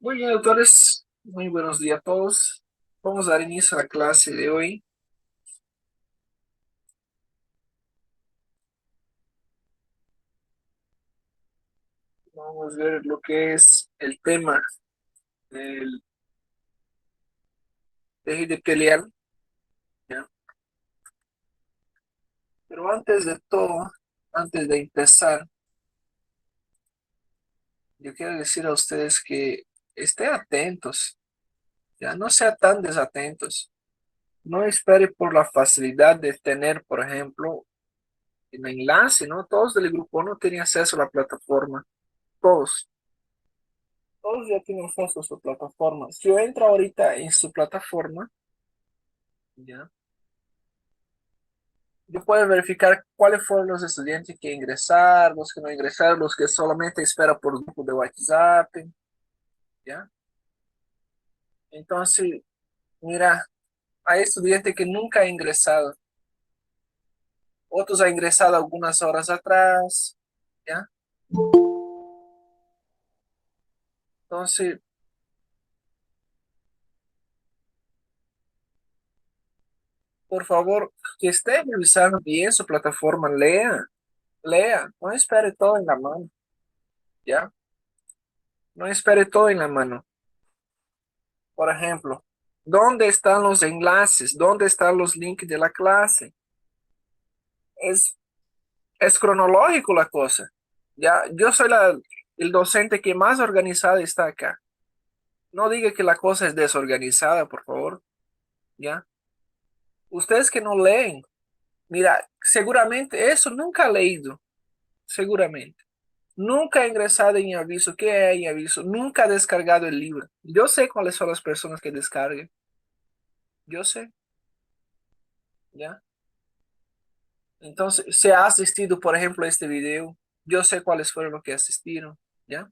Muy bien, doctores. Muy buenos días a todos. Vamos a dar inicio a la clase de hoy. Vamos a ver lo que es el tema del tejido epitelial, ¿ya? Pero antes de todo, antes de empezar, yo quiero decir a ustedes que estén atentos, ya no sean tan desatentos. No espere por la facilidad de tener, por ejemplo, el enlace, ¿no? Todos del grupo no tienen acceso a la plataforma. Todos. Todos ya tienen acceso a su plataforma. Si yo entro ahorita en su plataforma, ¿ya? Yo puedo verificar cuáles fueron los estudiantes que ingresaron, los que no ingresaron, los que solamente esperan por grupo de WhatsApp, ¿ya? Entonces, mira, hay estudiantes que nunca han ingresado, otros han ingresado algunas horas atrás, ¿ya? Entonces, por favor, que esté revisando bien su plataforma, lea, no espere todo en la mano, ¿ya? No espere todo en la mano. Por ejemplo, ¿dónde están los enlaces? ¿Dónde están los links de la clase? Es, es cronológico la cosa. Ya, yo soy el docente que más organizado está acá. No diga que la cosa es desorganizada, por favor. Ya. Ustedes que no leen, mira, seguramente eso nunca ha leído, seguramente. Nunca ha ingresado en aviso. ¿Qué hay en aviso? Nunca ha descargado el libro. Yo sé cuáles son las personas que descarguen. Yo sé, ¿ya? Entonces, se ha asistido, por ejemplo, a este video. Yo sé cuáles fueron los que asistieron, ¿ya?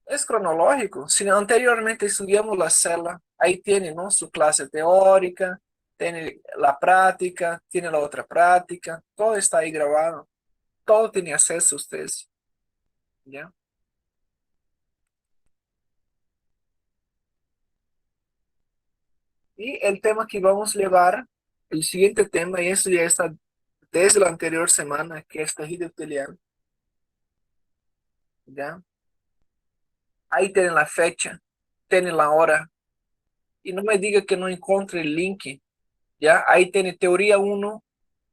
Es cronológico. Si anteriormente estudiamos la célula, ahí tiene, ¿no? Su clase teórica, tiene la práctica, tiene la otra práctica, todo está ahí grabado, todo tiene acceso a ustedes, ¿ya? Y el tema que vamos a llevar, el siguiente tema, y eso ya está desde la anterior semana, que es tejido epitelial, ¿ya? Ahí tienen la fecha, tienen la hora, y no me diga que no encuentre el link, ¿ya? Ahí tiene teoría uno,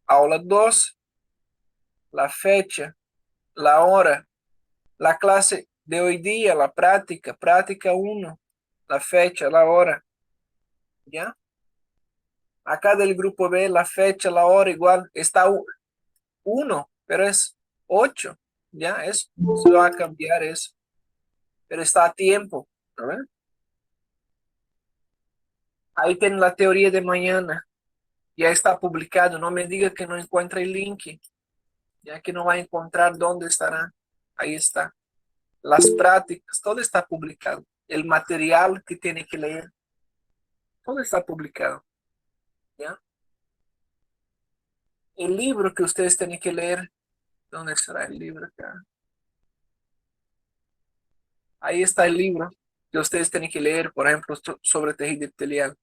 aula 2, la fecha, la hora, la clase de hoy día, la práctica, práctica uno, la fecha, la hora, ¿ya? Acá del grupo B, la fecha, la hora igual, está uno, pero es 8, ¿ya? Eso se va a cambiar eso, pero está a tiempo, ¿no ven? Ahí tiene la teoría de mañana, ya está publicado, no me diga que no encuentra el link, ya que no va a encontrar dónde estará, ahí está. Las prácticas, todo está publicado. El material que tiene que leer, todo está publicado, ¿ya? El libro que ustedes tienen que leer, ¿dónde estará el libro acá? Ahí está el libro que ustedes tienen que leer, por ejemplo, sobre tejido epitelial.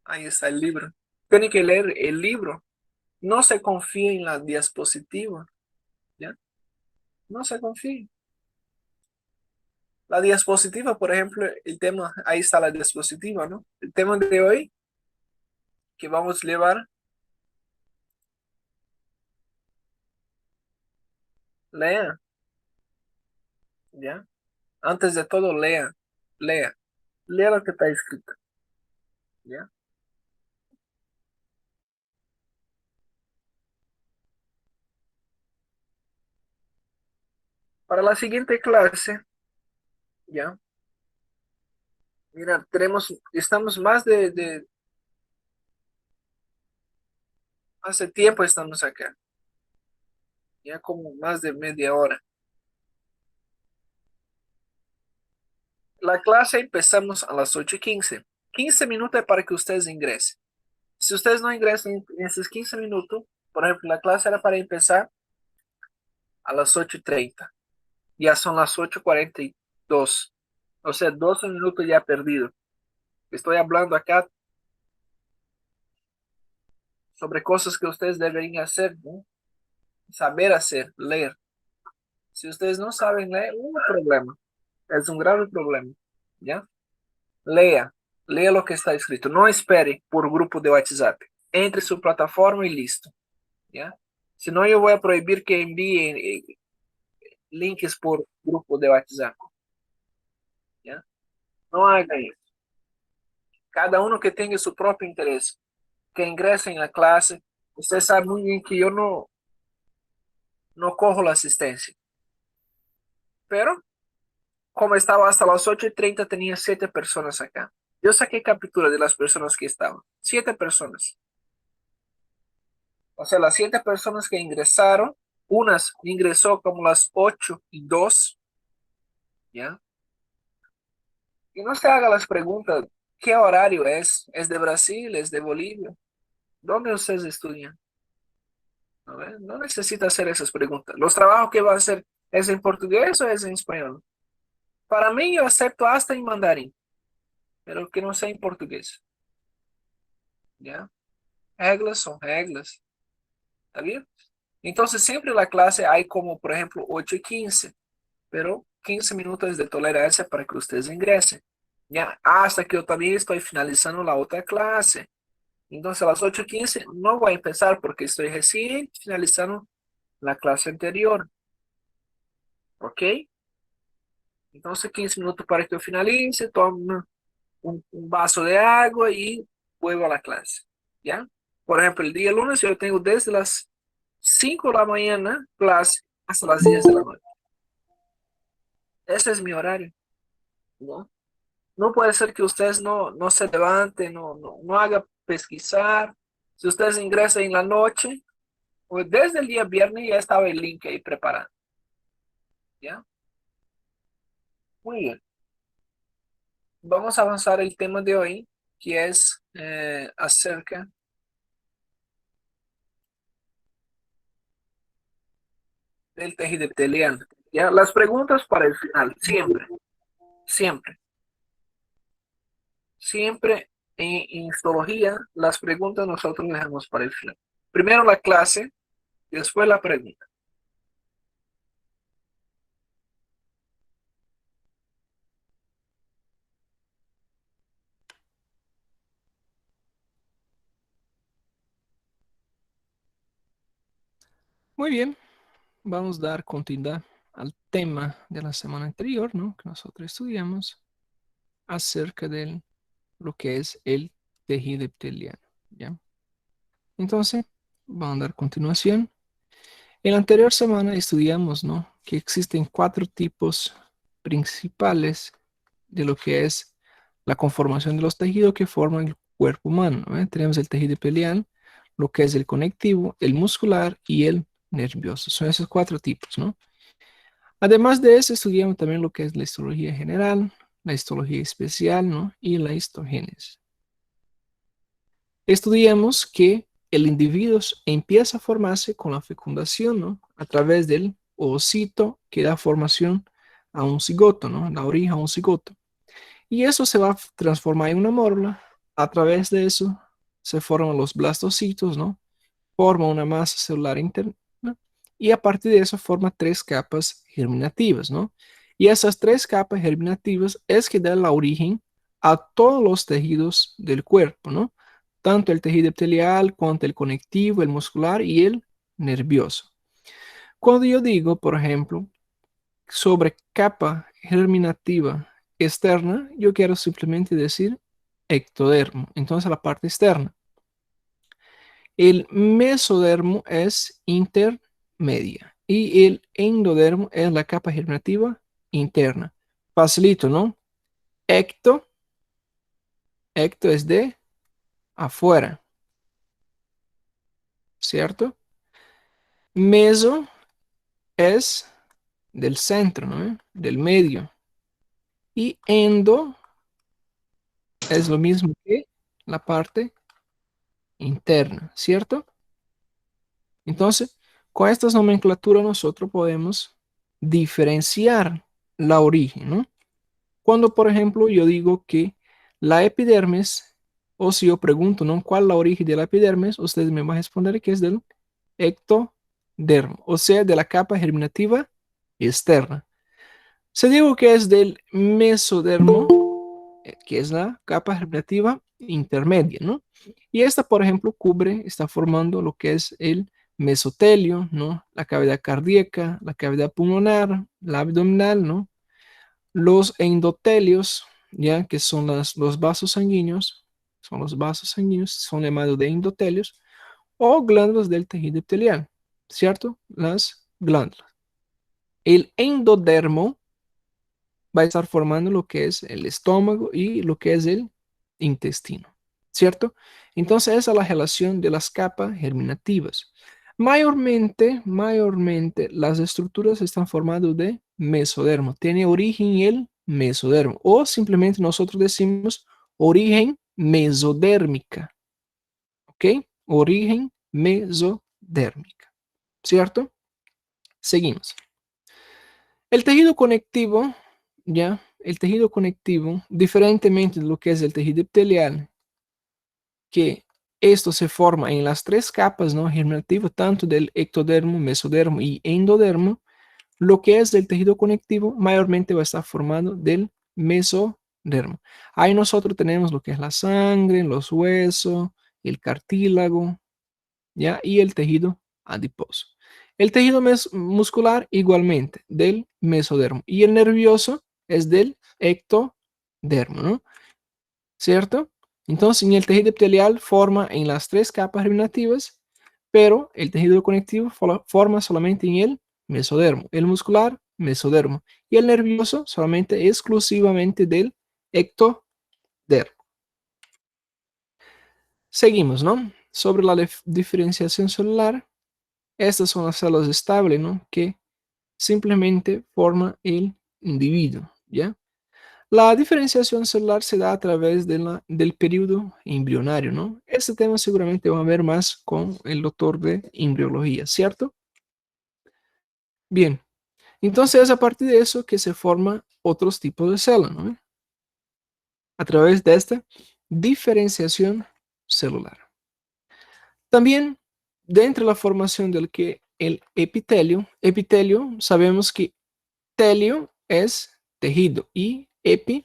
Ahí está el libro. Tienen que leer el libro. No se confíe en la diapositiva, ¿ya? No se confíe. La diapositiva, por ejemplo, el tema, ahí está la diapositiva, ¿no? El tema de hoy que vamos a llevar Lea, ¿ya? Antes de todo, lea, lea, lea lo que está escrito, ¿ya? Para la siguiente clase, ¿ya? Mira, estamos hace tiempo estamos acá, ya como más de media hora. La clase empezamos a las 8:15. 15 minutos para que ustedes ingresen. Si ustedes no ingresan en esos 15 minutos, por ejemplo, la clase era para empezar a las 8:30. Ya son las 8:42. O sea, 12 minutos ya perdido. Estoy hablando acá sobre cosas que ustedes deberían hacer, ¿no? Saber hacer, leer. Si ustedes no saben leer, un problema. Es un grave problema. ¿Ya? Lea. Lea lo que está escrito. No espere por grupo de WhatsApp. Entre su plataforma y listo. ¿Ya? Si no, yo voy a prohibir que envíen links por grupo de WhatsApp. ¿Ya? No haga eso. Cada uno que tenga su propio interés, que ingrese en la clase. Usted sabe muy bien que yo no cojo la asistencia. Pero, como estaba hasta las 8:30, tenía 7 personas acá. Yo saqué captura de las personas que estaban. 7 personas. O sea, las 7 personas que ingresaron, unas ingresó como las 8:02, ¿ya? Y no se haga las preguntas, ¿qué horario es? ¿Es de Brasil? ¿Es de Bolivia? ¿Dónde ustedes estudian? ¿No, no necesita hacer esas preguntas. ¿Los trabajos que va a hacer es en portugués o es en español? Para mí, yo acepto hasta en mandarín, pero que no sea en portugués, ¿ya? Reglas son reglas, ¿está bien? Entonces, siempre la clase hay como, por ejemplo, 8:15, pero 15 minutos de tolerancia para que ustedes ingresen, ¿ya? Hasta que yo también estoy finalizando la otra clase. Entonces, a las 8:15 no voy a empezar porque estoy recién finalizando la clase anterior, ¿ok? Entonces, 15 minutos para que yo finalice, tomo un vaso de agua y vuelvo a la clase, ¿ya? Por ejemplo, el día lunes yo tengo desde las 5 de la mañana clase hasta las 10 de la noche. Ese es mi horario, ¿no? No puede ser que ustedes no se levanten, no hagan pesquisar. Si ustedes ingresan en la noche, pues desde el día viernes ya estaba el link ahí preparado, ¿ya? Muy bien. Vamos a avanzar el tema de hoy, que es acerca del tejido epitelial. ¿Ya? Las preguntas para el final, siempre, siempre, siempre en histología, las preguntas nosotros dejamos para el final. Primero la clase, y después la pregunta. Muy bien, vamos a dar continuidad al tema de la semana anterior, ¿no? Que nosotros estudiamos acerca de lo que es el tejido epitelial, ¿ya? Entonces, vamos a dar continuación. En la anterior semana estudiamos, ¿no? Que existen 4 tipos principales de lo que es la conformación de los tejidos que forman el cuerpo humano, ¿no? Tenemos el tejido epitelial, lo que es el conectivo, el muscular y el nervioso. Son esos 4 tipos, ¿no? Además de eso, estudiamos también lo que es la histología general, la histología especial, ¿no? Y la histogénesis. Estudiamos que el individuo empieza a formarse con la fecundación, ¿no? A través del ovocito que da formación a un cigoto, ¿no? Da origen a un cigoto. Y eso se va a transformar en una mórula. A través de eso se forman los blastocitos, ¿no? Forma una masa celular interna y a partir de eso forma 3 capas germinativas, ¿no? Y esas 3 capas germinativas es que dan la origen a todos los tejidos del cuerpo, ¿no? Tanto el tejido epitelial, cuanto el conectivo, el muscular y el nervioso. Cuando yo digo, por ejemplo, sobre capa germinativa externa, yo quiero simplemente decir ectodermo. Entonces la parte externa. El mesodermo es intermedia y el endodermo es la capa germinativa interna. Facilito, ¿no? Ecto, ecto es de afuera, ¿cierto? Meso es del centro, ¿no? Del medio. Y endo es lo mismo que la parte interna, ¿cierto? Entonces, con estas nomenclaturas nosotros podemos diferenciar la origen, ¿no? Cuando, por ejemplo, yo digo que la epidermis, o si yo pregunto, ¿no? ¿Cuál es la origen de la epidermis? Ustedes me van a responder que es del ectodermo, o sea, de la capa germinativa externa. Si digo que es del mesodermo, que es la capa germinativa intermedia, ¿no? Y esta, por ejemplo, está formando lo que es el mesotelio, ¿no? La cavidad cardíaca, la cavidad pulmonar, la abdominal, ¿no? Los endotelios, ya que son los vasos sanguíneos, son llamados de endotelios, o glándulas del tejido epitelial, ¿cierto? Las glándulas. El endodermo va a estar formando lo que es el estómago y lo que es el intestino, ¿cierto? Entonces esa es la relación de las capas germinativas. Mayormente las estructuras están formadas de mesodermo. Tiene origen el mesodermo o simplemente nosotros decimos origen mesodérmica, ¿ok? Origen mesodérmica, ¿cierto? Seguimos. El tejido conectivo, ya, el tejido conectivo, diferentemente de lo que es el tejido epitelial, que esto se forma en las tres capas, ¿no? Germinativo, tanto del ectodermo, mesodermo y endodermo, lo que es del tejido conectivo mayormente va a estar formado del mesodermo. Ahí nosotros tenemos lo que es la sangre, los huesos, el cartílago, ¿ya? Y el tejido adiposo. El tejido muscular igualmente del mesodermo y el nervioso es del ectodermo, ¿no? ¿Cierto? Entonces, en el tejido epitelial forma en las tres capas germinativas, pero el tejido conectivo forma solamente en el mesodermo, el muscular, mesodermo, y el nervioso solamente exclusivamente del ectodermo. Seguimos, ¿no? Sobre la diferenciación celular, estas son las células estables, ¿no? Que simplemente forma el individuo, ¿ya? La diferenciación celular se da a través del periodo embrionario, ¿no? Este tema seguramente va a ver más con el doctor de embriología, ¿cierto? Bien, entonces es a partir de eso que se forman otros tipos de células, ¿no? A través de esta diferenciación celular. También, dentro de la formación del que el epitelio, sabemos que telio es tejido y epi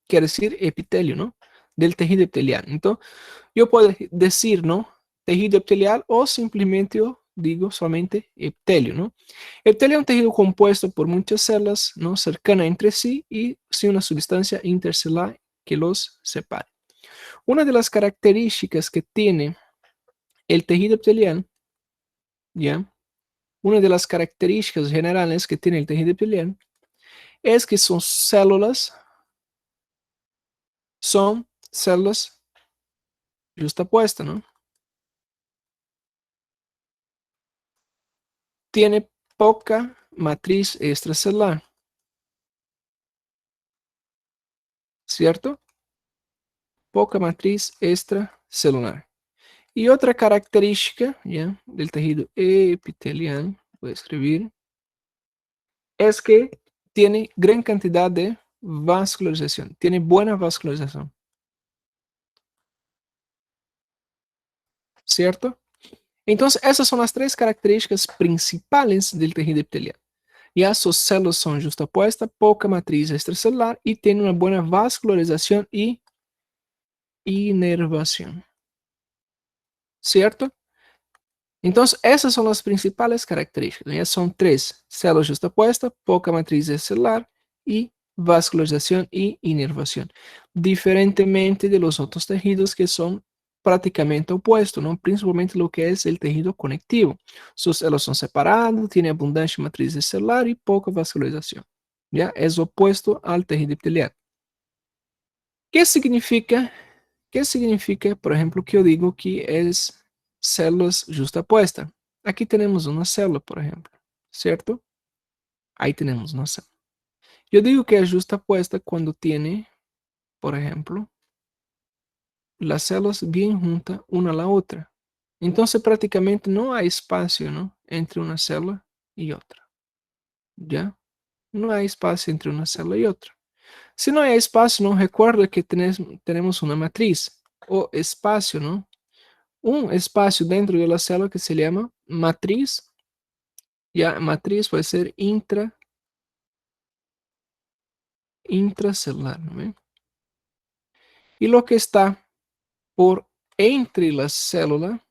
quiere decir epitelio, ¿no? Del tejido epitelial. Entonces, yo puedo decir, ¿no? Tejido epitelial o simplemente yo digo solamente epitelio, ¿no? Epitelio es un tejido compuesto por muchas células, ¿no? Cercanas entre sí y sin una sustancia intercelular que los separe. Una de las características que tiene el tejido epitelial, ¿ya? Una de las características generales que tiene el tejido epitelial es que son células justapuestas, ¿no? Tiene poca matriz extracelular, ¿cierto? Poca matriz extracelular. Y otra característica, ¿ya? Del tejido epitelial, voy a escribir, es que tiene gran cantidad de vascularización, tiene buena vascularización, ¿cierto? Entonces, esas son las tres características principales del tejido epitelial. Ya sus células son justapuestas, poca matriz extracelular y tiene una buena vascularización y inervación, ¿cierto? Entonces, esas son las principales características. Ya son tres: célula justapuesta, poca matriz celular y vascularización y inervación. Diferentemente de los otros tejidos que son prácticamente opuestos, ¿no? Principalmente lo que es el tejido conectivo. Sus células son separadas, tiene abundante matriz celular y poca vascularización. ¿Ya? Es opuesto al tejido epitelial. ¿Qué significa? ¿Qué significa, por ejemplo, que yo digo que es células justapuestas? Aquí tenemos una célula, por ejemplo, ¿cierto? Ahí tenemos una célula. Yo digo que es justapuesta cuando tiene, por ejemplo, las células bien juntas una a la otra. Entonces prácticamente no hay espacio, ¿no? Entre una célula y otra. ¿Ya? No hay espacio entre una célula y otra. Si no hay espacio, ¿no? Recuerda que tenemos una matriz o espacio, ¿no? Un espacio dentro de la célula que se llama matriz. Ya, matriz puede ser intracelular, ¿no ve? Y lo que está por entre la célula,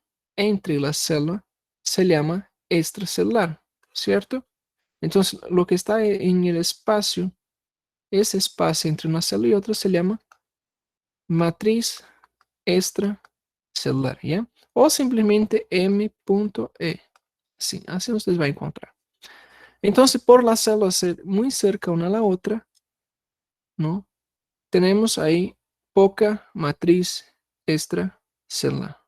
se llama extracelular, ¿cierto? Entonces, lo que está en el espacio, ese espacio entre una célula y otra, se llama matriz extracelular, ¿ya? O simplemente M.E. Sí, así ustedes van a encontrar. Entonces, por las células ser muy cerca una a la otra, ¿no? Tenemos ahí poca matriz extracelular.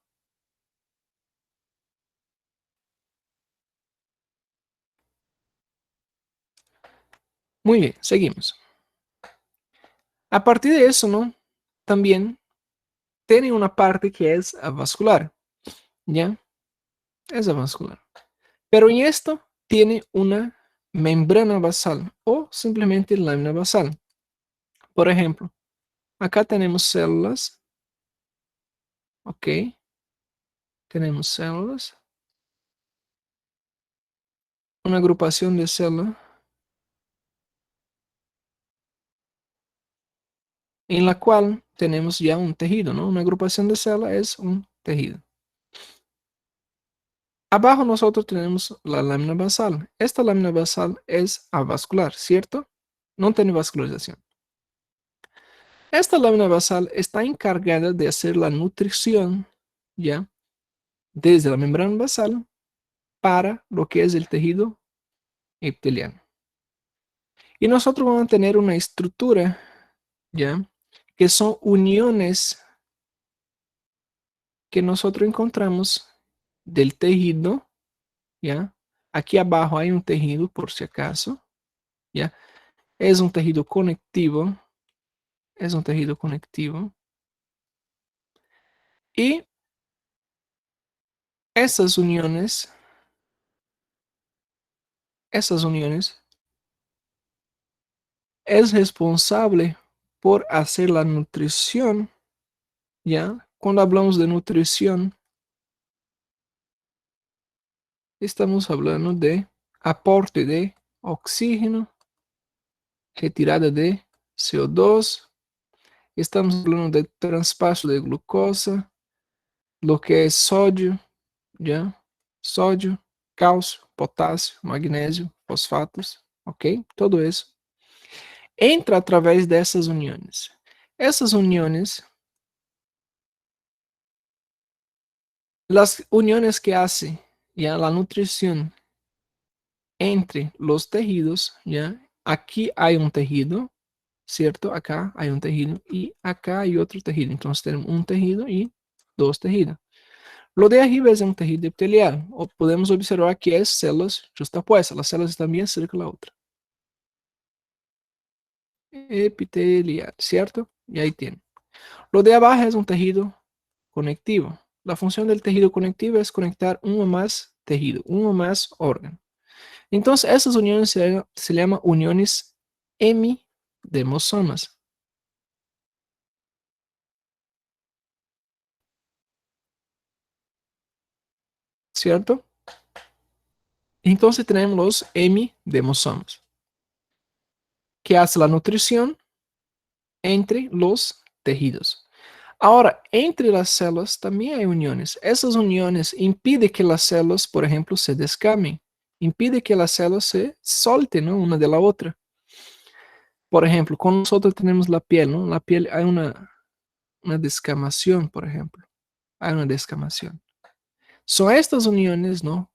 Muy bien, seguimos. A partir de eso, ¿no? También tiene una parte que es avascular, ¿ya? Es avascular. Pero en esto tiene una membrana basal o simplemente lámina basal. Por ejemplo, acá tenemos células, ¿ok? Tenemos células, una agrupación de células en la cual tenemos ya un tejido, ¿no? Una agrupación de células es un tejido. Abajo nosotros tenemos la lámina basal. Esta lámina basal es avascular, ¿cierto? No tiene vascularización. Esta lámina basal está encargada de hacer la nutrición, ¿ya? Desde la membrana basal para lo que es el tejido epitelial. Y nosotros vamos a tener una estructura, ¿ya? Que son uniones que nosotros encontramos del tejido, ¿ya? Aquí abajo hay un tejido, por si acaso, ¿ya? Es un tejido conectivo, es un tejido conectivo. Y esas uniones es responsable por hacer la nutrición, ¿ya? Cuando hablamos de nutrición, estamos hablando de aporte de oxígeno, retirada de CO2, estamos hablando de traspaso de glucosa, lo que es sodio, ¿ya? Sodio, cálcio, potasio, magnesio, fosfatos, ¿ok? Todo eso entra a través dessas uniões. Essas uniões, las uniones que hace ya la nutrición entre los tejidos, ya aquí hay un tejido, ¿cierto? Acá hay un tejido y acá hay otro tejido. Entonces tenemos un tejido y dos tejidos. Lo de arriba es un tejido epitelial, o podemos observar que es células justapuestas. Las células están bien cerca de la otra. Epitelial, ¿cierto? Y ahí tiene. Lo de abajo es un tejido conectivo. La función del tejido conectivo es conectar uno más tejido, uno más órgano. Entonces, esas uniones se llaman uniones hemidemosomas, ¿cierto? Entonces tenemos los hemidemosomas, que hace la nutrición entre los tejidos. Ahora, entre las células también hay uniones. Esas uniones impiden que las células, por ejemplo, se descamen. Impide que las células se solten, ¿no? Una de la otra. Por ejemplo, cuando nosotros tenemos la piel, ¿no? La piel hay una descamación, por ejemplo. Hay una descamación. Son estas uniones, ¿no?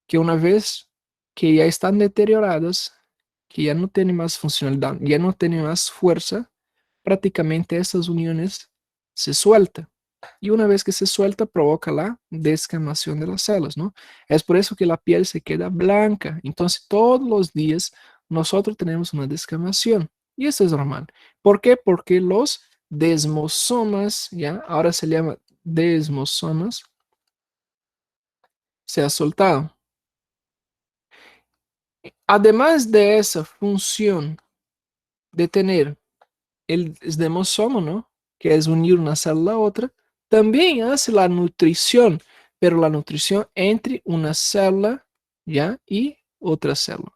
Que una vez que ya están deterioradas, que ya no tienen más funcionalidad, ya no tienen más fuerza, prácticamente estas uniones se sueltan. Y una vez que se suelta, provoca la descamación de las células, ¿no? Es por eso que la piel se queda blanca. Entonces, todos los días nosotros tenemos una descamación. Y eso es normal. ¿Por qué? Porque los desmosomas, ¿ya? Ahora se llama desmosomas, se ha soltado. Además de esa función de tener el desmosoma, ¿no? Que es unir una célula a otra, también hace la nutrición, pero la nutrición entre una célula, ¿ya? Y otra célula.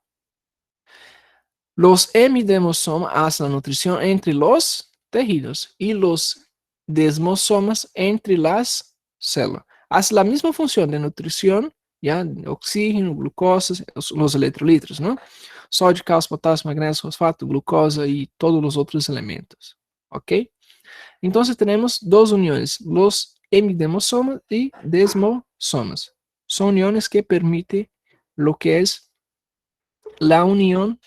Los hemidemosomas hacen la nutrición entre los tejidos y los desmosomas entre las células. Hace la misma función de nutrición, ¿ya? Oxígeno, glucosa, los electrolitos, ¿no? Sodio, cálcio, potasio, magnesio, fosfato, glucosa y todos los otros elementos. ¿Ok? Entonces tenemos dos uniones, los hemidemosomas y desmosomas. Son uniones que permiten lo que es la unión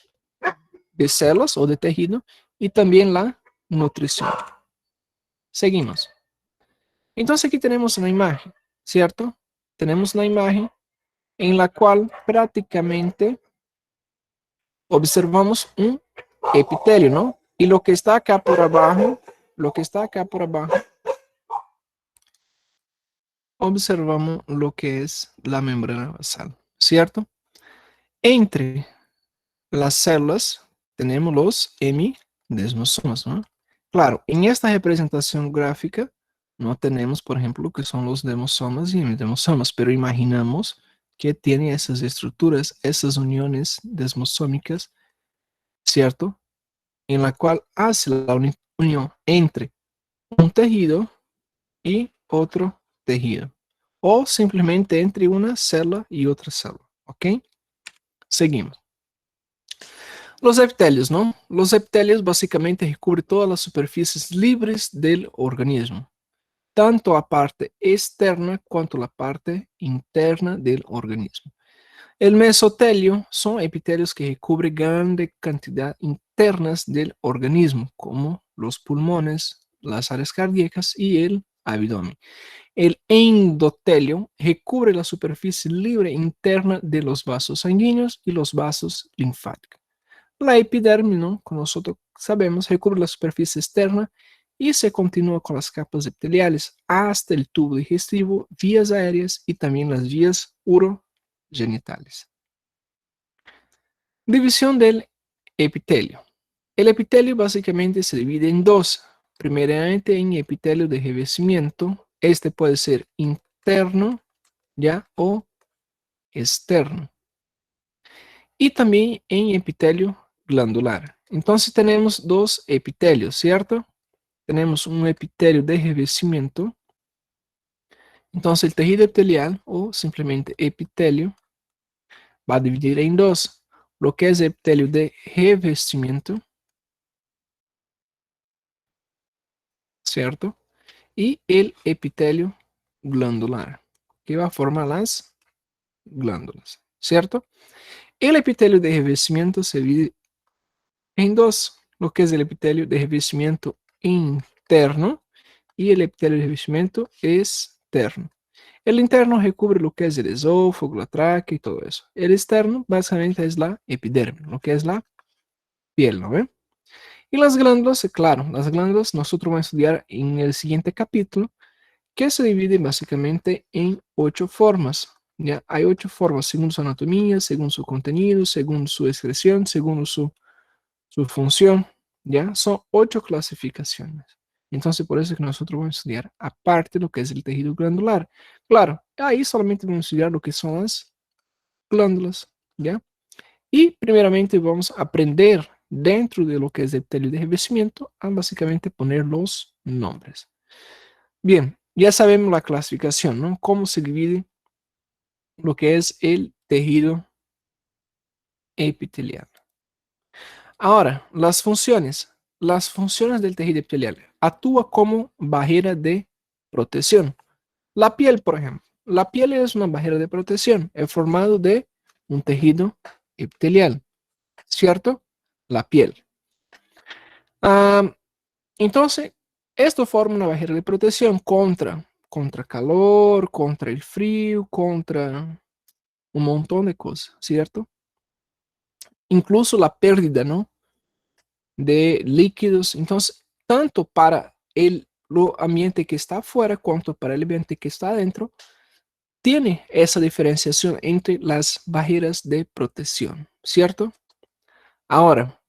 de células o de tejido y también la nutrición. Seguimos. Entonces aquí tenemos una imagen, ¿cierto? Tenemos una imagen en la cual prácticamente observamos un epitelio, ¿no? Y lo que está acá por abajo, lo que está acá por abajo, observamos lo que es la membrana basal, ¿cierto? Entre las células tenemos los hemidesmosomas, ¿no? Claro, en esta representación gráfica no tenemos, por ejemplo, lo que son los demosomas y hemidemosomas, pero imaginamos que tiene esas estructuras, esas uniones desmosómicas, ¿cierto? En la cual hace la unión entre un tejido y otro tejido, o simplemente entre una célula y otra célula, ¿ok? Seguimos. Los epitelios, ¿no? Los epitelios básicamente recubren todas las superficies libres del organismo, tanto la parte externa cuanto la parte interna del organismo. El mesotelio son epitelios que recubren grande cantidad internas del organismo, como los pulmones, las áreas cardíacas y el abdomen. El endotelio recubre la superficie libre interna de los vasos sanguíneos y los vasos linfáticos. La epidermis, ¿no? Como nosotros sabemos, recubre la superficie externa y se continúa con las capas epiteliales hasta el tubo digestivo, vías aéreas y también las vías urogenitales. División del epitelio. El epitelio básicamente se divide en dos. Primeramente en epitelio de revestimiento. Este puede ser interno, ¿ya? O externo. Y también en epitelio glandular. Entonces tenemos dos epitelios, ¿cierto? Tenemos un epitelio de revestimiento. Entonces el tejido epitelial o simplemente epitelio va a dividir en dos. Lo que es epitelio de revestimiento, ¿cierto? Y el epitelio glandular, que va a formar las glándulas, ¿cierto? El epitelio de revestimiento se divide en dos, lo que es el epitelio de revestimiento interno y el epitelio de revestimiento externo. El interno recubre lo que es el esófago, la tráquea y todo eso. El externo básicamente es la epidermis, lo que es la piel, ¿no ve? Y las glándulas, claro, las glándulas nosotros vamos a estudiar en el siguiente capítulo, que se divide básicamente en 8 formas. ¿Ya? Hay 8 formas según su anatomía, según su contenido, según su excreción, según su función. ¿Ya? Son 8 clasificaciones. Entonces, por eso es que nosotros vamos a estudiar aparte lo que es el tejido glandular. Claro, ahí solamente vamos a estudiar lo que son las glándulas. ¿Ya? Y primeramente vamos a aprender dentro de lo que es el epitelio de revestimiento a básicamente poner los nombres. Bien, ya sabemos la clasificación, ¿no? Cómo se divide lo que es el tejido epitelial. Ahora, las funciones. Las funciones del tejido epitelial. Actúa como barrera de protección. La piel, por ejemplo. La piel es una barrera de protección. Es formado de un tejido epitelial, ¿cierto? La piel. Ah, entonces, esto forma una barrera de protección contra calor, contra el frío, contra un montón de cosas, ¿cierto? Incluso la pérdida, ¿no? De líquidos. Entonces, tanto para el lo ambiente que está afuera, cuanto para el ambiente que está adentro, tiene esa diferenciación entre las barreras de protección, ¿cierto? Ahora,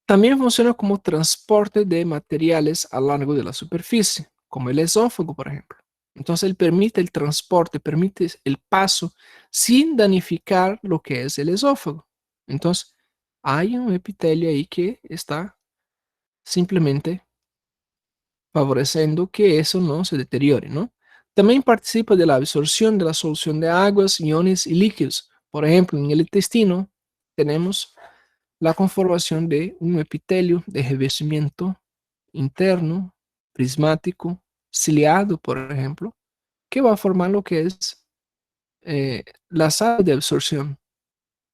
también funciona como transporte de materiales a lo largo de la superficie, como el esófago, por ejemplo. Entonces, él permite el transporte, permite el paso sin danificar lo que es el esófago. Entonces, hay un epitelio ahí que está simplemente favoreciendo que eso no se deteriore, ¿no? También participa de la absorción de la solución de aguas, iones y líquidos. Por ejemplo, en el intestino tenemos la conformación de un epitelio de revestimiento interno, prismático, ciliado, por ejemplo, que va a formar lo que es la sala de absorción,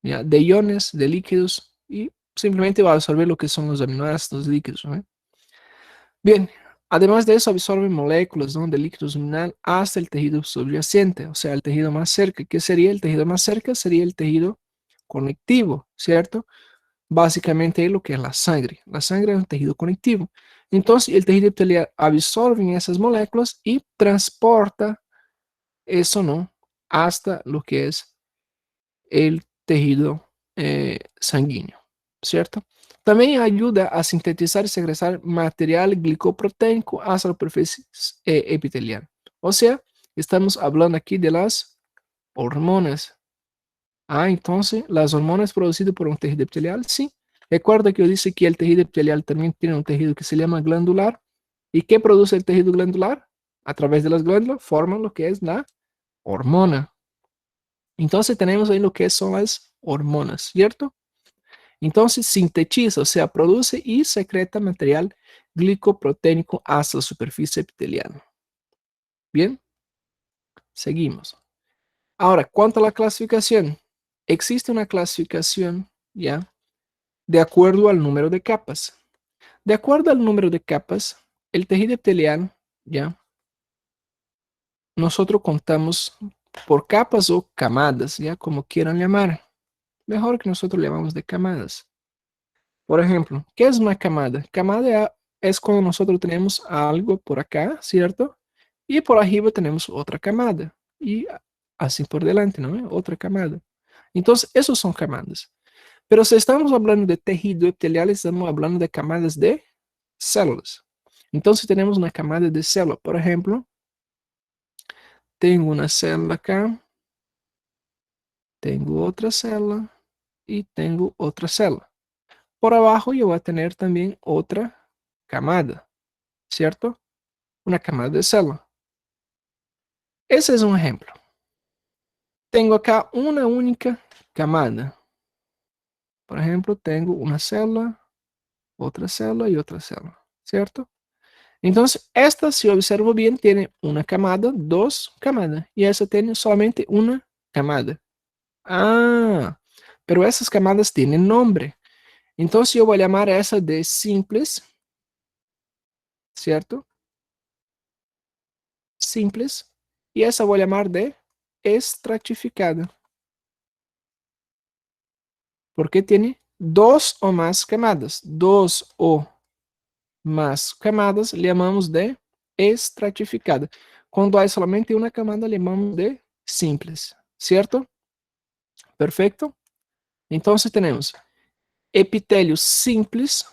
¿ya? De iones, de líquidos, y simplemente va a absorber lo que son los aminoácidos líquidos, ¿no? Bien, además de eso absorbe moléculas, ¿no? De líquido luminal hasta el tejido subyacente, o sea, el tejido más cerca. ¿Qué sería el tejido más cerca? Sería el tejido conectivo, ¿cierto? Básicamente lo que es la sangre. La sangre es un tejido conectivo. Entonces, el tejido epitelial absorbe esas moléculas y transporta eso, ¿no? Hasta lo que es el tejido sanguíneo, ¿cierto? También ayuda a sintetizar y segregar material glicoproteínico hasta la superficie epitelial. O sea, estamos hablando aquí de las hormonas. Ah, entonces, las hormonas producidas por un tejido epitelial, sí. Recuerda que yo dije que el tejido epitelial también tiene un tejido que se llama glandular. ¿Y qué produce el tejido glandular? A través de las glándulas forman lo que es la hormona. Entonces tenemos ahí lo que son las hormonas, ¿cierto? Entonces sintetiza, o sea, produce y secreta material glicoproteínico hasta la superficie epitelial. Bien, seguimos. Ahora, cuanto a la clasificación, existe una clasificación, ¿ya? De acuerdo al número de capas. De acuerdo al número de capas, el tejido epitelial, ¿ya? Nosotros contamos por capas o camadas, ¿ya? Como quieran llamar. Mejor que nosotros llamamos de camadas. Por ejemplo, ¿qué es una camada? Camada es cuando nosotros tenemos algo por acá, ¿cierto? Y por arriba tenemos otra camada. Y así por delante, ¿no? Otra camada. Entonces, esos son camadas. Pero si estamos hablando de tejido epitelial, estamos hablando de camadas de células. Entonces, tenemos una camada de célula. Por ejemplo, tengo una célula acá, tengo otra célula y tengo otra célula. Por abajo yo voy a tener también otra camada, ¿cierto? Una camada de célula. Ese es un ejemplo. Tengo acá una única camada. Por ejemplo, tengo una célula y otra célula, ¿cierto? Entonces, esta, si observo bien, tiene una camada, dos camadas, y esa tiene solamente una camada. Ah, pero esas camadas tienen nombre. Entonces, yo voy a llamar a esa de simples, ¿cierto? Simples, y esa voy a llamar de estratificada, porque tiene dos o más camadas. Dos o más camadas le llamamos de estratificada. Cuando hay solamente una camada, le llamamos de simples, ¿cierto? Perfecto. Entonces tenemos epitélio simples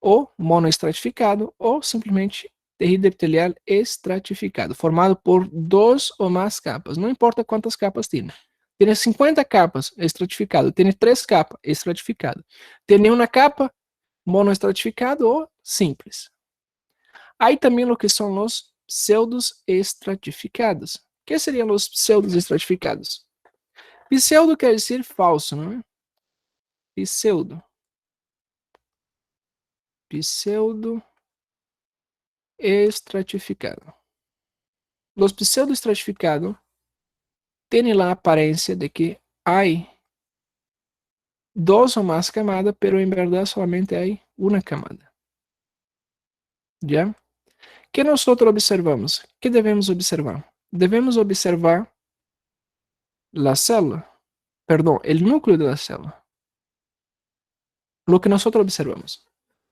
ou monoestratificado ou simplesmente tejido epitelial estratificado, formado por dos ou mais capas. Não importa quantas capas tem. Tem 50 capas estratificado, tem 3 capas estratificado. Tem uma capa monoestratificado ou simples. Hay también lo que son los pseudos estratificados. ¿Qué serían los pseudos estratificados? Pseudo quer decir falso, não é? Pseudo. Pseudo estratificado. Los pseudo estratificados tienen la apariencia de que hay dos o más camadas, pero en verdad solamente hay una camada. ¿Ya? ¿Qué nosotros observamos? ¿Qué debemos observar? Debemos observar la célula, perdón, el núcleo de la célula. Lo que nosotros observamos.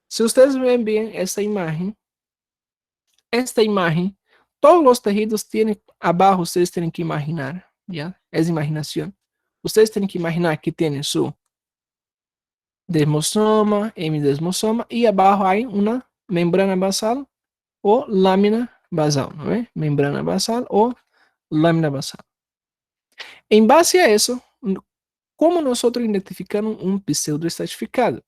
Si ustedes ven bien esta imagen, todos los tejidos tienen, abajo ustedes tienen que imaginar, ¿ya? Es imaginación. Ustedes tienen que imaginar que tienen su desmosoma, hemidesmosoma, y abajo hay una membrana basal o lámina basal, ¿no es? Membrana basal o lámina basal. En base a eso, ¿cómo nosotros identificamos un pseudoestratificado?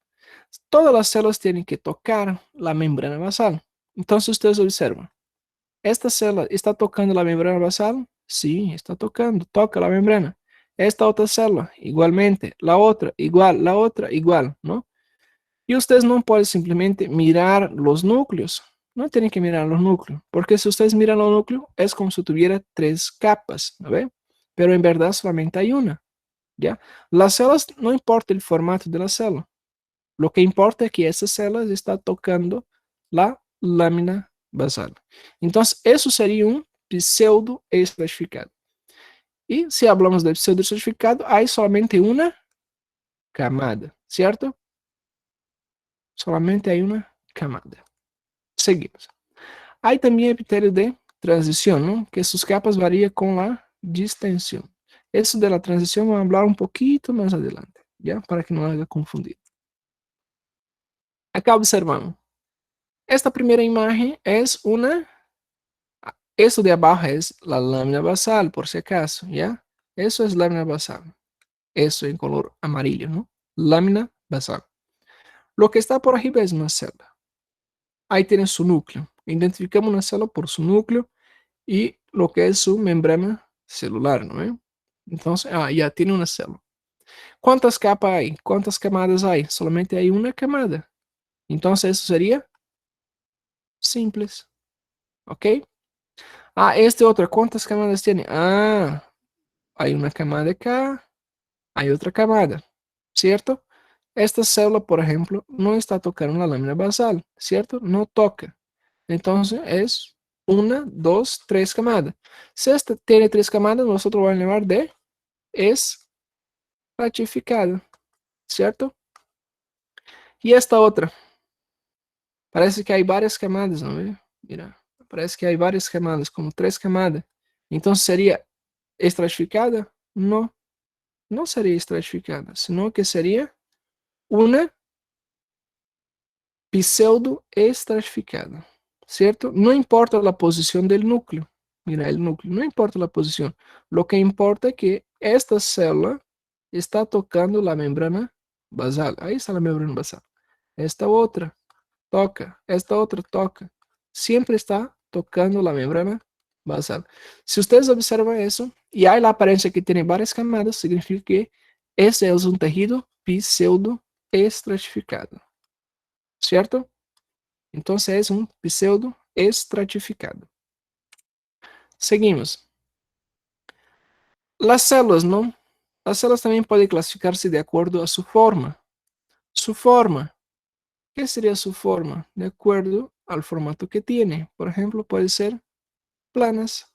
Todas las células tienen que tocar la membrana basal. Entonces ustedes observan, ¿esta célula está tocando la membrana basal? Sí, está tocando, toca la membrana. Esta otra célula, igualmente, la otra, igual, la otra, igual, ¿no? Y ustedes no pueden simplemente mirar los núcleos. No tienen que mirar los núcleos, porque si ustedes miran los núcleos, es como si tuviera tres capas, ¿no ve? Pero en verdad solamente hay una, ¿ya? Las células, no importa el formato de la célula. Lo que importa es que esa célula está tocando la lámina basal. Entonces, eso sería un pseudo estratificado. Y si hablamos de pseudo estratificado, hay solamente una camada, ¿cierto? Solamente hay una camada. Seguimos. Hay también epitelio de transición, ¿no? Que sus capas varían con la distensión. Eso de la transición vamos a hablar un poquito más adelante, ¿ya? Para que no haga confundir. Acá observamos. Esta primera imagen es una. Eso de abajo es la lámina basal, por si acaso, ¿ya? Eso es lámina basal. Eso en color amarillo, ¿no? Lámina basal. Lo que está por arriba es una célula. Ahí tiene su núcleo. Identificamos una célula por su núcleo y lo que es su membrana celular, ¿no? Entonces, ya tiene una célula. ¿Cuántas capas hay? ¿Cuántas camadas hay? Solamente hay una camada. Entonces, eso sería simples. ¿Ok? Este otro, ¿cuántas camadas tiene? Hay una camada acá, hay otra camada, ¿cierto? Esta célula, por ejemplo, no está tocando la lámina basal, ¿cierto? No toca. Entonces es una, dos, tres camadas. Si esta tiene tres camadas, nosotros vamos a llamar de estratificada, ¿cierto? Y esta otra, parece que hay varias camadas, ¿no? Mira, parece que hay varias camadas, como tres camadas. Entonces sería estratificada? No, no sería estratificada, sino que sería una pseudo estratificada, ¿cierto? No importa la posición del núcleo. Mira, el núcleo, no importa la posición. Lo que importa es que esta célula está tocando la membrana basal. Ahí está la membrana basal. Esta otra toca, esta otra toca. Siempre está tocando la membrana basal. Si ustedes observan eso, y hay la apariencia que tiene varias camadas, significa que ese es un tejido pseudo estratificado, ¿cierto? Entonces es un pseudo estratificado. Seguimos. Las células, ¿no? Las células también pueden clasificarse de acuerdo a su forma. Su forma. ¿Qué sería su forma? De acuerdo al formato que tiene. Por ejemplo, puede ser planas.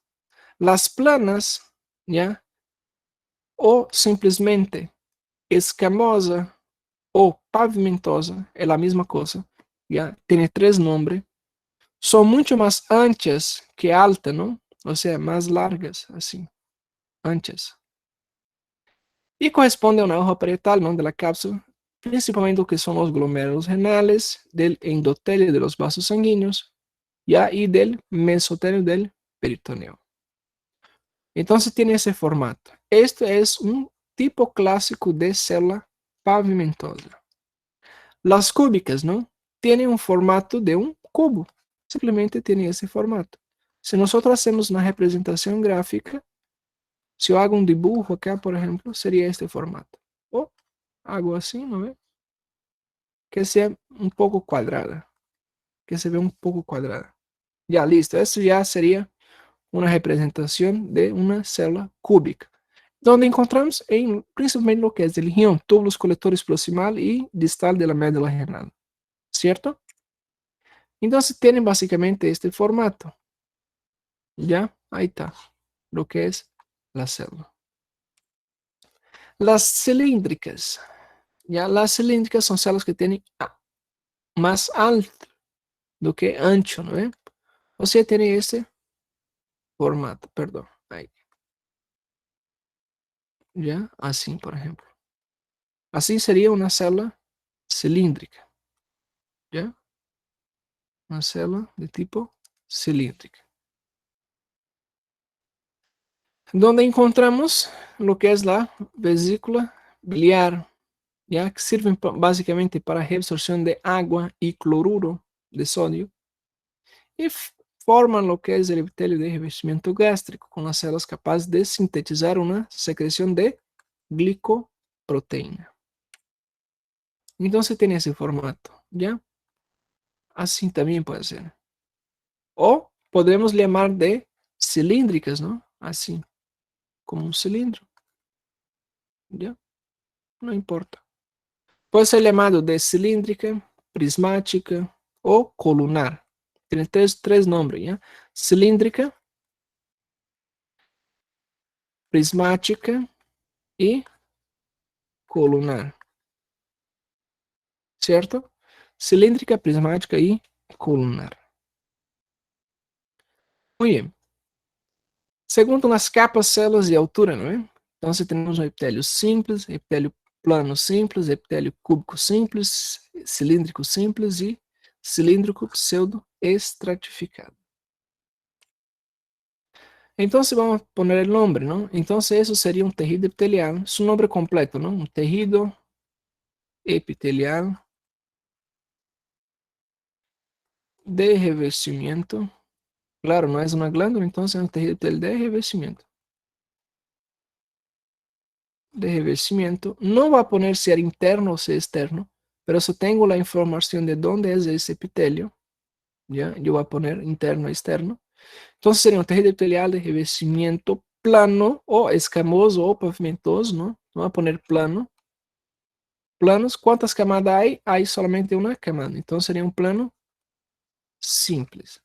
Las planas, ¿ya? O simplesmente escamosa o pavimentosa, es la misma cosa. ¿Ya? Tiene tres nombres. Son mucho más anchas que altas, ¿no? O sea, más largas, así, anchas. Y corresponde a una hoja parietal, ¿no? De la cápsula, principalmente lo que son los glomérulos renales, del endotelio de los vasos sanguíneos, ¿ya? Y del mesotelio del peritoneo. Entonces tiene ese formato. Este es un tipo clásico de célula pavimentosa. Las cúbicas, ¿no? Tienen un formato de un cubo, simplemente tiene ese formato. Si nosotros hacemos una representación gráfica, si yo hago un dibujo acá, por ejemplo, sería este formato. O hago así, ¿no ve? Que sea un poco cuadrada, que se vea un poco cuadrada. Ya, listo. Eso ya sería una representación de una célula cúbica, donde encontramos principalmente lo que es el riñón, túbulos colectores proximal y distal de la médula renal, ¿cierto? Entonces tienen básicamente este formato. Ya, ahí está, lo que es la célula. Las cilíndricas, ya las cilíndricas son células que tienen más alto do que ancho, ¿no es? O sea, tiene este formato, perdón, ahí, ya, así, por ejemplo. Así sería una célula cilíndrica, ¿ya? Una célula de tipo cilíndrica. Donde encontramos lo que es la vesícula biliar, ya que sirven básicamente para reabsorción de agua y cloruro de sodio y forman lo que es el epitelio de revestimiento gástrico con las células capaces de sintetizar una secreción de glicoproteína. Entonces tiene ese formato, ¿ya? Así también puede ser. O podemos llamar de cilíndricas, ¿no? Así, como un cilindro, ¿ya? No importa. Puede ser llamado de cilíndrica, prismática o colunar. Tiene tres nombres, ¿ya? Cilíndrica, prismática y colunar, ¿cierto? Cilíndrica, prismática y colunar. Muy bien. Segundo las capas, células y altura, ¿no? Entonces tenemos un epitelio simples, epitelio plano simples, epitelio cúbico simples, cilíndrico simples y cilíndrico pseudo estratificado. Entonces vamos a poner el nombre, ¿no? Entonces eso sería un tejido epitelial, su nombre completo, ¿no? Un tejido epitelial de revestimiento. Claro, no es una glándula, entonces es un tejido epitelial de revestimiento. De revestimiento. No va a poner si era interno o si es externo, pero si tengo la información de dónde es ese epitelio, ¿ya? Yo voy a poner interno, externo. Entonces sería un tejido epitelial de revestimiento plano o escamoso o pavimentoso, ¿no? Voy a poner plano. Planos, ¿cuántas camadas hay? Hay solamente una camada. Entonces sería un plano simples.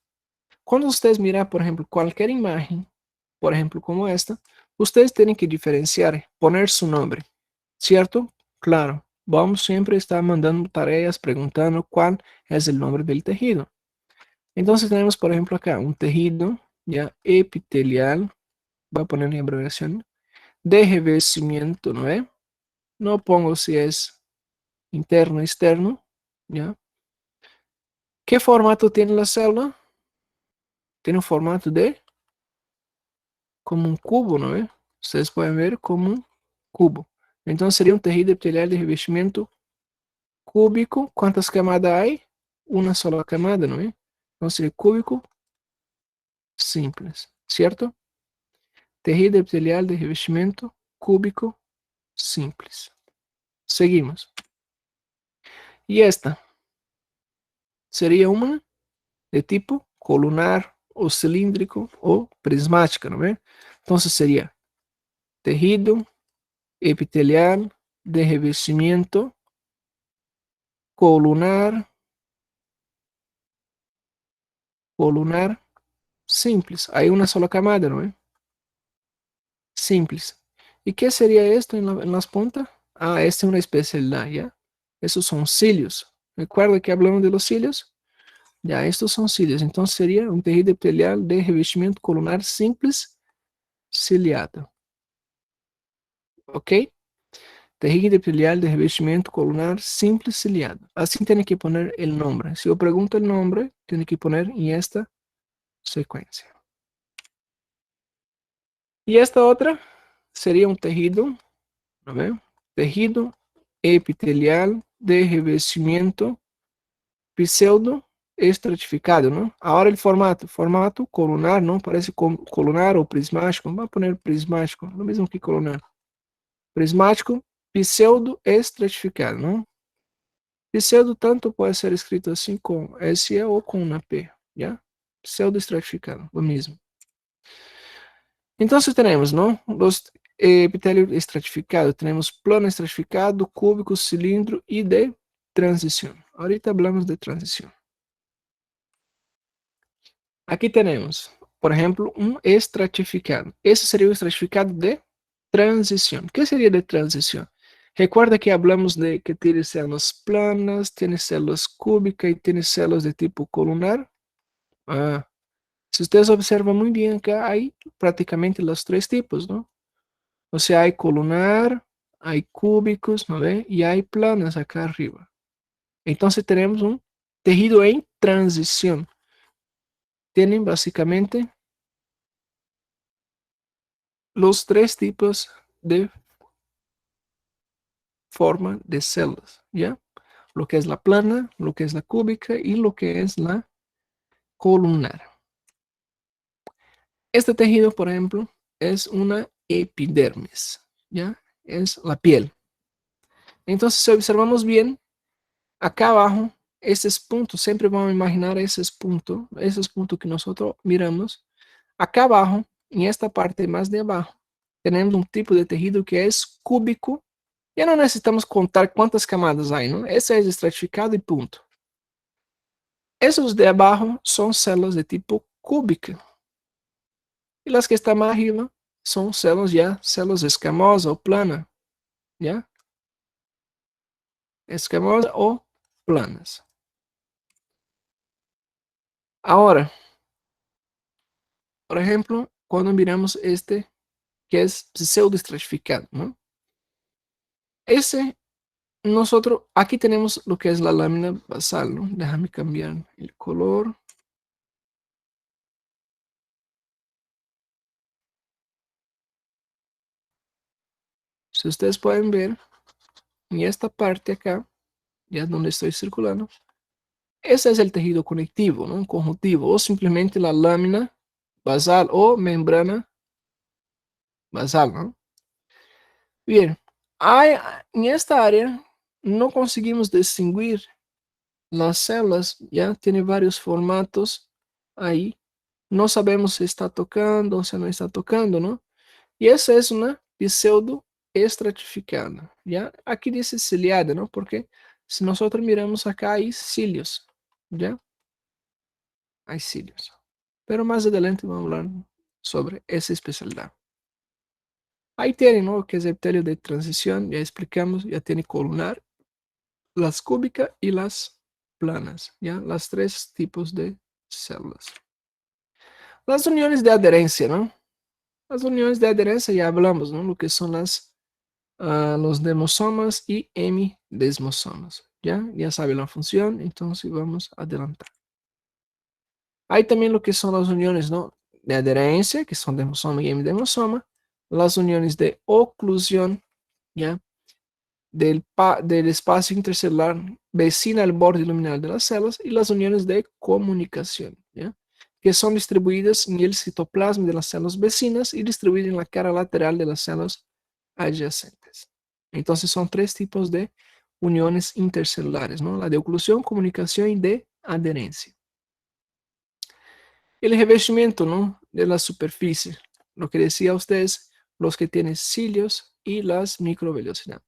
Cuando ustedes miran, por ejemplo, cualquier imagen, por ejemplo, como esta, ustedes tienen que diferenciar, poner su nombre, ¿cierto? Claro, vamos siempre a estar mandando tareas preguntando cuál es el nombre del tejido. Entonces tenemos, por ejemplo, acá un tejido ya epitelial, voy a poner en abreviación, de revestimiento, ¿no es? No pongo si es interno, externo, ¿ya? ¿Qué formato tiene la célula? Tiene un formato de como un cubo, ¿no es? Ustedes pueden ver como un cubo. Entonces sería un tejido epitelial de revestimiento cúbico. ¿Cuántas camadas hay? Una sola camada, ¿no es? Entonces sería cúbico simples, ¿cierto? Tejido epitelial de revestimiento cúbico simples. Seguimos. Y esta sería una de tipo colunar o cilíndrico o prismática, ¿no es? Entonces sería tejido epitelial de revestimiento colunar, colunar simples. Hay una sola camada, ¿no? Simples. ¿Y qué sería esto en las puntas? Ah, esta es una especialidad, ¿ya? Esos son cilios. ¿Recuerda que hablamos de los cilios? Ya, estos son cilios. Entonces sería un tejido epitelial de revestimiento colunar simples ciliado. ¿Ok? Tejido epitelial de revestimiento colunar simple ciliado. Así tiene que poner el nombre. Si yo pregunto el nombre, tiene que poner en esta secuencia. Y esta otra sería un tejido, ¿no ve? Tejido epitelial de revestimiento pseudo estratificado, ¿no? Ahora el formato colunar, ¿no? Parece colunar o prismático. Vamos a poner prismático, lo mismo que colunar. Prismático, pseudo estratificado, ¿no? Pseudo tanto puede ser escrito así con S o con una P, ¿ya? Pseudo estratificado, lo mismo. Entonces tenemos, ¿no? Los epitelios estratificados. Tenemos plano estratificado, cúbico, cilindro y de transición. Ahorita hablamos de transición. Aquí tenemos, por ejemplo, un estratificado. Ese sería un estratificado de transición. ¿Qué sería de transición? Recuerda que hablamos de que tiene células planas, tiene células cúbicas y tiene células de tipo colunar. Ah, si ustedes observan muy bien acá, hay prácticamente los tres tipos, ¿no? O sea, hay colunar, hay cúbicos, ¿no ve? Y hay planas acá arriba. Entonces tenemos un tejido en transición. Tienen básicamente los tres tipos de forma de células, ¿ya? Lo que es la plana, lo que es la cúbica y lo que es la columnar. Este tejido, por ejemplo, es una epidermis, ¿ya? Es la piel. Entonces, si observamos bien, acá abajo, estos puntos, siempre vamos a imaginar esos puntos que nosotros miramos. Acá abajo, en esta parte más de abajo, tenemos un tipo de tejido que es cúbico. Ya no necesitamos contar cuántas camadas hay, ¿no? Ese es estratificado y punto. Esos de abajo son células de tipo cúbica. Y las que están más arriba son células escamosas o planas, ¿ya? Escamosas o planas. Ahora, por ejemplo, cuando miramos este, que es pseudoestratificado, ¿no? Ese, nosotros, aquí tenemos lo que es la lámina basal, ¿no? Déjame cambiar el color. Si ustedes pueden ver, en esta parte acá, ya donde estoy circulando, ese es el tejido conectivo, ¿no? Conjuntivo, o simplemente la lámina basal o membrana basal, ¿no? Bien, en esta área no conseguimos distinguir las células, ya tiene varios formatos ahí. No sabemos si está tocando o si no está tocando, ¿no? Y esa es una pseudo estratificada, ¿ya? Aquí dice ciliada, ¿no? Porque si nosotros miramos acá hay cilios, ¿ya? Hay cilios. Pero más adelante vamos a hablar sobre esa especialidad. Ahí tiene, ¿no? Que es epitelio de transición, ya explicamos, ya tiene colunar, las cúbicas y las planas, ¿ya? Las tres tipos de células. Las uniones de adherencia, ¿no? Las uniones de adherencia ya hablamos, ¿no? Lo que son los demosomas y hemidesmosomas, ¿ya? Ya sabe la función, entonces vamos a adelantar. Hay también lo que son las uniones, ¿no? De adherencia, que son demosoma y hemidemosoma, las uniones de oclusión, ¿ya? Del espacio intercelular vecina al borde luminal de las células y las uniones de comunicación, ¿ya? Que son distribuidas en el citoplasma de las células vecinas y distribuidas en la cara lateral de las células adyacentes. Entonces son tres tipos de uniones intercelulares, ¿no? La de oclusión, comunicación y de adherencia. El revestimiento, ¿no? De la superficie, lo que decía a ustedes, los que tienen cilios y las microvellosidades.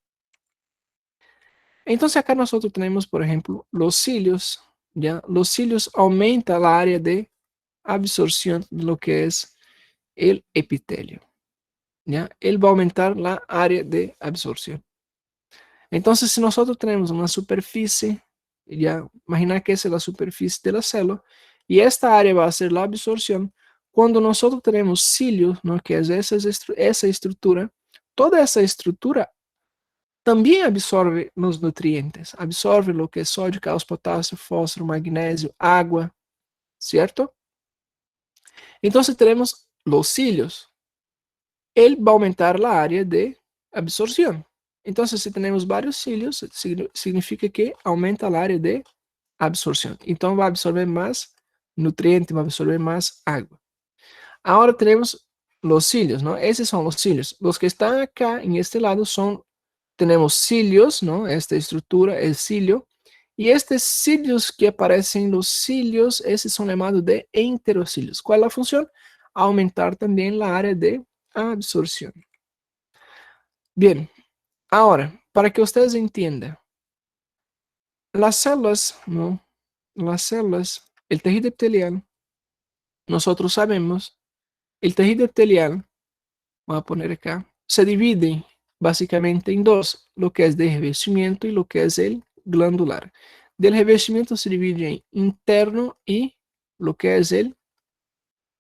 Entonces acá nosotros tenemos, por ejemplo, los cilios, ¿ya? Los cilios aumentan la área de absorción de lo que es el epitelio, ¿ya? Él va a aumentar la área de absorción. Entonces, si nosotros tenemos una superficie, ya, imagina que esa es la superficie de la célula, y esta área va a ser la absorción. Cuando nosotros tenemos cilios, ¿no? Que es esa estructura, toda esa estructura también absorve los nutrientes, absorve lo que es sodio, calcio, potasio, fósforo, magnesio, agua, ¿cierto? Entonces tenemos los cilios. Él va a aumentar la área de absorción. Entonces, si tenemos varios cilios, significa que aumenta la área de absorción. Entonces va a absorber más nutrientes, va a absorber más agua. Ahora tenemos los cilios, ¿no? Esos son los cilios. Los que están acá en este lado son, tenemos cilios, ¿no? Esta estructura, el cilio. Y estos cilios que aparecen, los cilios, esos son llamados de enterocilios. ¿Cuál es la función? Aumentar también la área de absorción. Bien, ahora, para que ustedes entiendan, las células, ¿no? Las células, el tejido epitelial, nosotros sabemos, el tejido epitelial, voy a poner acá, se divide básicamente en dos, lo que es de revestimiento y lo que es el glandular. Del revestimiento se divide en interno y lo que es el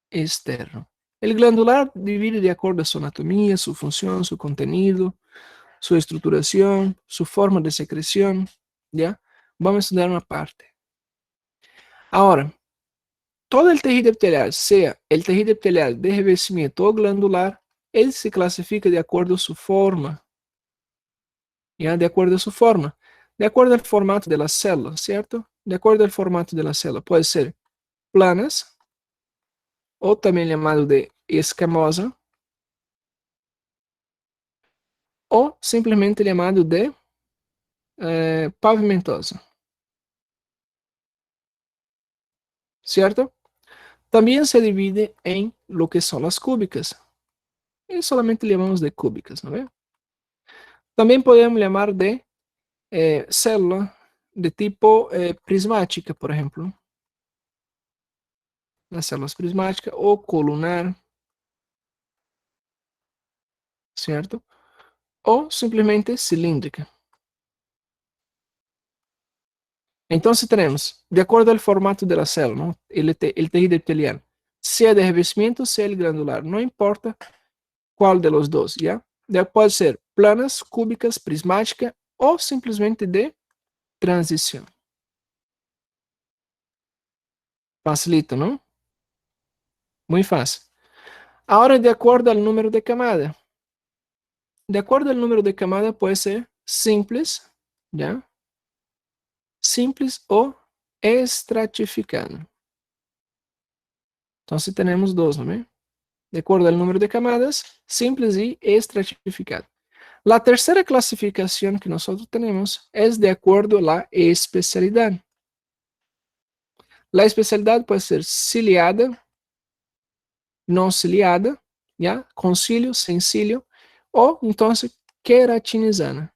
externo. El glandular divide de acuerdo a su anatomía, su función, su contenido, su estructuración, su forma de secreción, ¿ya? Vamos a estudiar una parte. Ahora, todo el tejido epitelial, sea el tejido epitelial de revestimiento o glandular, él se clasifica de acuerdo a su forma, ¿ya? De acuerdo a su forma, de acuerdo al formato de la célula, ¿cierto? De acuerdo al formato de la célula, puede ser planas, o también llamado de escamosa, o simplemente llamado de pavimentosa, ¿cierto? También se divide en lo que son las cúbicas, y solamente llamamos de cúbicas, ¿no ve? También podemos llamar de célula de tipo prismática, por ejemplo, las células prismáticas o colunar, ¿cierto? O simplemente cilíndrica. Entonces tenemos, de acuerdo al formato de la célula, ¿no? El tejido epitelial, sea de revestimiento, sea el glandular, no importa cuál de los dos, ¿ya? Puede ser planas, cúbicas, prismática o simplemente de transición. Facilito, ¿no? Muy fácil. Ahora, de acuerdo al número de camada. De acuerdo al número de camada puede ser simples, ¿ya? Simples o estratificado. Entonces tenemos dos, ¿no? De acuerdo al número de camadas, simples y estratificado. La tercera clasificación que nosotros tenemos es de acuerdo a la especialidad. La especialidad puede ser ciliada, no ciliada, ¿ya? Con cílio, sin cílio, o entonces queratinizada,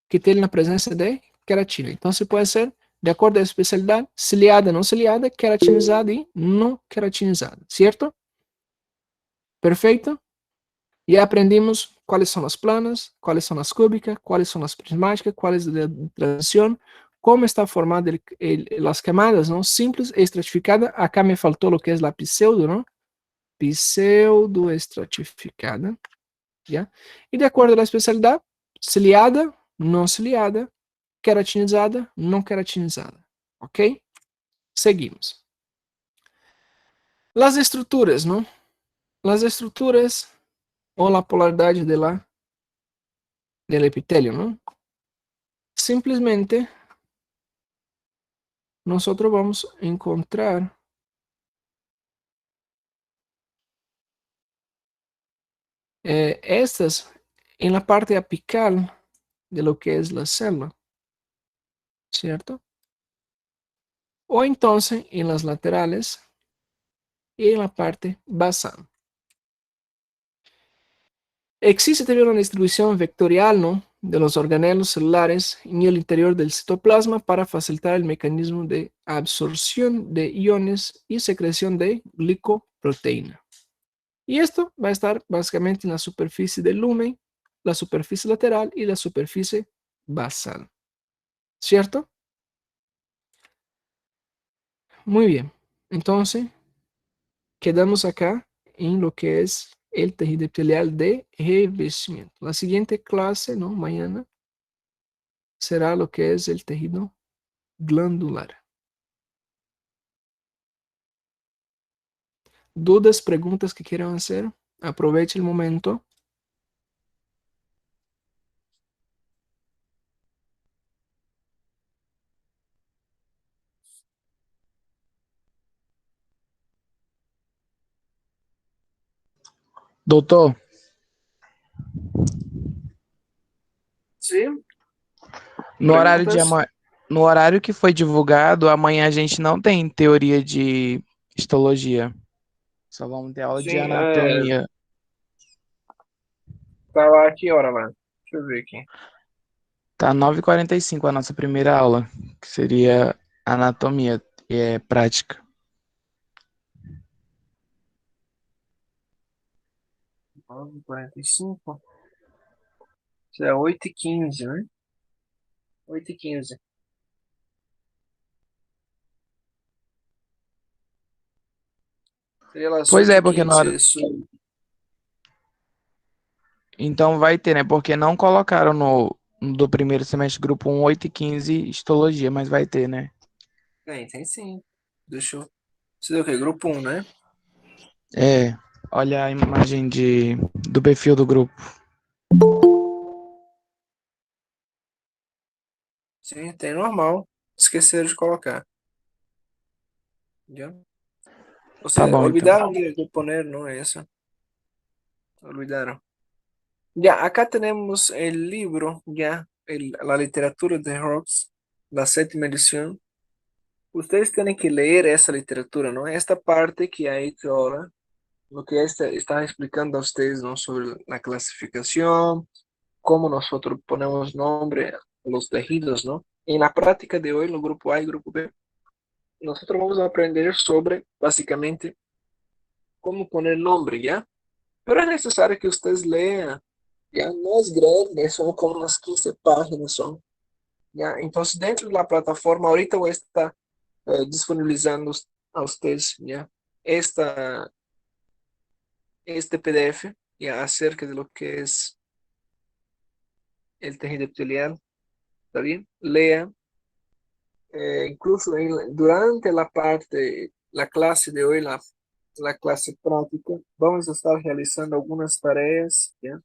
que tiene la presencia de queratina. Entonces puede ser, de acuerdo a la especialidad, ciliada, no ciliada, queratinizada y no queratinizada, ¿cierto? Perfecto. Ya aprendimos cuáles son las planas, cuáles son las cúbicas, cuáles son las prismáticas, cuáles de transición, cómo está formada las camadas, ¿no? Simples, estratificada. Acá me faltó lo que es la pseudo, ¿no? Pseudo estratificada, ¿ya? Y de acuerdo a la especialidad, ciliada, no ciliada, queratinizada, no queratinizada, ¿ok? Seguimos. Las estructuras, ¿no? Las estructuras o la polaridad del epitelio, ¿no? Simplemente nosotros vamos a encontrar estas en la parte apical de lo que es la célula, ¿cierto? O entonces en las laterales y en la parte basal. Existe también una distribución vectorial, ¿no? De los organelos celulares en el interior del citoplasma para facilitar el mecanismo de absorción de iones y secreción de glicoproteína. Y esto va a estar básicamente en la superficie del lumen, la superficie lateral y la superficie basal. ¿Cierto? Muy bien. Entonces, quedamos acá en lo que es el tejido epitelial de revestimiento. La siguiente clase, ¿no? Mañana será lo que es el tejido glandular. ¿Dudas, preguntas que quieran hacer? Aproveche el momento. Doutor, ¿Sí? no horário de ¿Preguntas? amanhã, no horário que foi divulgado, amanhã a gente não tem teoria de histologia. Só vamos ter aula Sí, de anatomia. estaba aquí ahora, man. Deixa eu ver aqui. Tá 9h45 a nossa primeira aula, que seria anatomia, e é prática. 9h45. Isso é 8h15, né? 8h15. Seria las Pois oito é, e porque na quinze hora... Isso. Então vai ter, né? Porque não colocaram no do primeiro semestre grupo 1, 8h15 histologia, mas vai ter, né? Tem sim. Deixa eu. Isso é o quê? Grupo um, né? É, olha a imagem do perfil do grupo. Sim, tem normal. Esqueceram de colocar. ¿Ya? O Tá sea, bom, então. olvidaron de poner, ¿no? Eso. Olvidaron. Ya, acá tenemos el libro, ya, la literatura de Hobbes, la séptima edición. Ustedes tienen que leer esa literatura, ¿no? Esta parte que ha hecho ahora, lo que está explicando a ustedes, ¿no? Sobre la clasificación, cómo nosotros ponemos nombre a los tejidos, ¿no? En la práctica de hoy, el grupo A y grupo B, nosotros vamos a aprender sobre, básicamente, cómo poner nombre, ¿ya? Pero es necesario que ustedes lean. Ya no es grande, son como unas 15 páginas, son. Ya, entonces dentro de la plataforma, ahorita voy a estar disponibilizando a ustedes, ya, esta, este PDF, ya, acerca de lo que es el tejido epitelial, ¿está bien? Lean, incluso durante la parte, la clase de hoy, la clase práctica, vamos a estar realizando algunas tareas, ¿ya?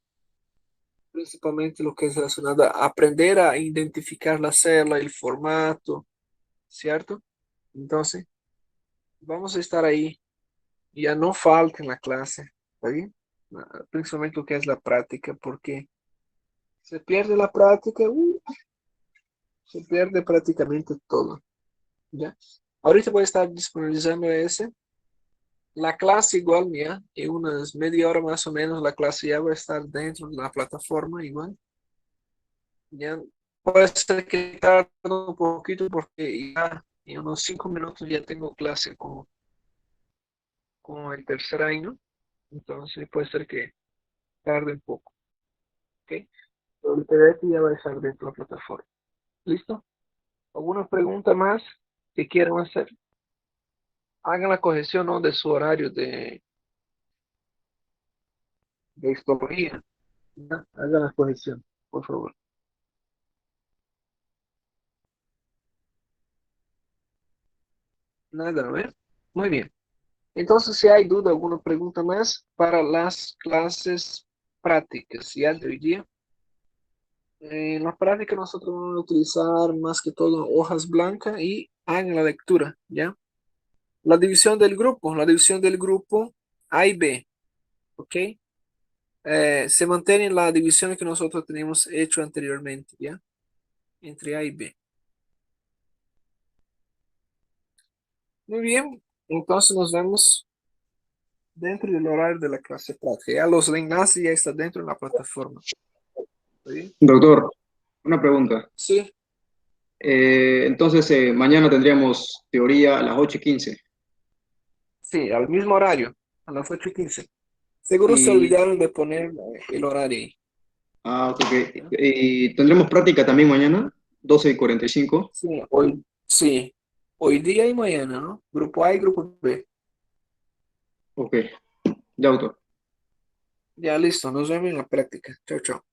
Principalmente lo que es relacionado a aprender a identificar la célula, el formato, ¿cierto? Entonces, vamos a estar ahí, ya no falta en la clase, ¿está bien? Principalmente lo que es la práctica, porque se pierde la práctica, se pierde prácticamente todo, ¿ya? Ahorita voy a estar disponibilizando ese. La clase igual, ya, en unas media hora más o menos, la clase ya va a estar dentro de la plataforma igual. Ya puede ser que tarde un poquito porque ya en unos 5 minutos ya tengo clase con el tercer año, entonces puede ser que tarde un poco, ¿ok? Pero el PDF ya va a estar dentro de la plataforma. ¿Listo? ¿Alguna pregunta más que quieran hacer? Hagan la corrección, ¿no? De su horario de histología. ¿Ya? Hagan la corrección, por favor. Nada, ¿no? Muy bien. Entonces, si hay duda, alguna pregunta más para las clases prácticas, ¿ya? De hoy día. En la práctica nosotros vamos a utilizar más que todo hojas blancas y hagan la lectura, ¿ya? La división del grupo A y B, ¿ok? Se mantiene la división que nosotros teníamos hecho anteriormente, ¿ya? Entre A y B. Muy bien, entonces nos vemos dentro del horario de la clase práctica. Ya los enlaces ya están dentro de la plataforma, ¿está bien? Doctor, una pregunta. Sí, Entonces, mañana tendríamos teoría a las 8:15. sí, al mismo horario, a las 8:15. Seguro se Y, olvidaron de poner el horario ahí. ok, ok. Y tendremos práctica también mañana, 12:45. Sí, hoy día y mañana, ¿no? Grupo A y grupo B. Ok, ya, doctor. Ya listo, nos vemos en la práctica. Chao, chao.